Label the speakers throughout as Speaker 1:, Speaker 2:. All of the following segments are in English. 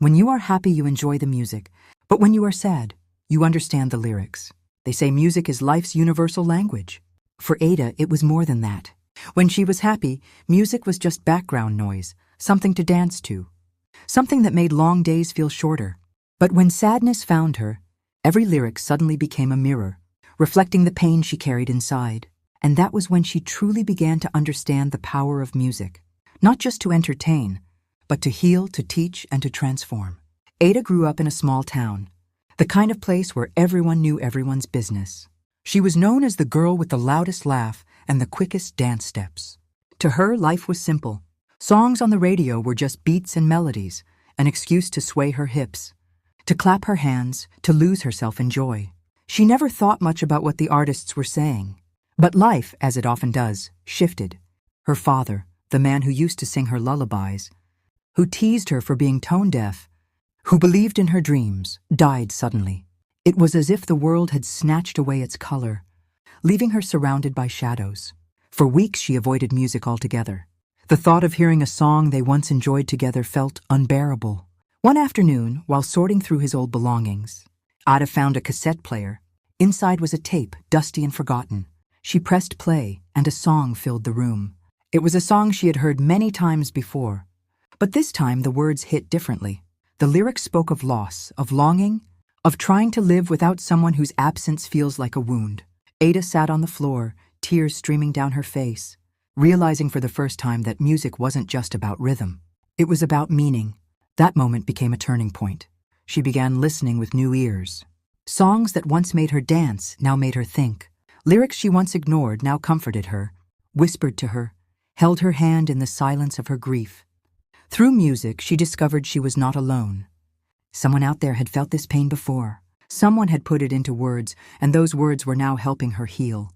Speaker 1: When you are happy, you enjoy the music, but when you are sad, you understand the lyrics. They say music is life's universal language. For Ada, it was more than that. When she was happy, music was just background noise, something to dance to, something that made long days feel shorter. But when sadness found her, every lyric suddenly became a mirror, reflecting the pain she carried inside. And that was when she truly began to understand the power of music, not just to entertain, but to heal, to teach, and to transform. Ada grew up in a small town, the kind of place where everyone knew everyone's business. She was known as the girl with the loudest laugh and the quickest dance steps. To her, life was simple. Songs on the radio were just beats and melodies, an excuse to sway her hips, to clap her hands, to lose herself in joy. She never thought much about what the artists were saying. But life, as it often does, shifted. Her father, the man who used to sing her lullabies, who teased her for being tone-deaf, who believed in her dreams, died suddenly. It was as if the world had snatched away its color, leaving her surrounded by shadows. For weeks she avoided music altogether. The thought of hearing a song they once enjoyed together felt unbearable. One afternoon, while sorting through his old belongings, Ada found a cassette player. Inside was a tape, dusty and forgotten. She pressed play, and a song filled the room. It was a song she had heard many times before, but this time the words hit differently. The lyrics spoke of loss, of longing, of trying to live without someone whose absence feels like a wound. Ada sat on the floor, tears streaming down her face, realizing for the first time that music wasn't just about rhythm. It was about meaning. That moment became a turning point. She began listening with new ears. Songs that once made her dance now made her think. Lyrics she once ignored now comforted her, whispered to her, held her hand in the silence of her grief. Through music, she discovered she was not alone. Someone out there had felt this pain before. Someone had put it into words, and those words were now helping her heal.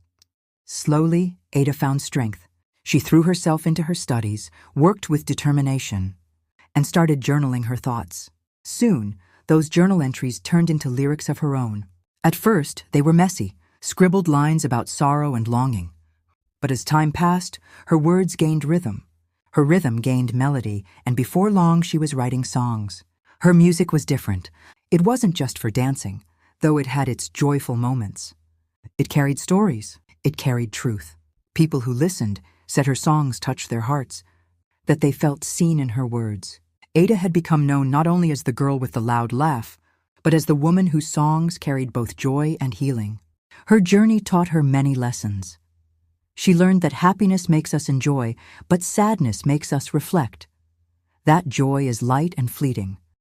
Speaker 1: Slowly, Ada found strength. She threw herself into her studies, worked with determination, and started journaling her thoughts. Soon, those journal entries turned into lyrics of her own. At first, they were messy, scribbled lines about sorrow and longing. But as time passed, her words gained rhythm. Her rhythm gained melody, and before long she was writing songs. Her music was different. It wasn't just for dancing, though it had its joyful moments. It carried stories. It carried truth. People who listened said her songs touched their hearts, that they felt seen in her words. Ada had become known not only as the girl with the loud laugh, but as the woman whose songs carried both joy and healing. Her journey taught her many lessons. She learned that happiness makes us enjoy, but sadness makes us reflect. That joy is light and fleeting,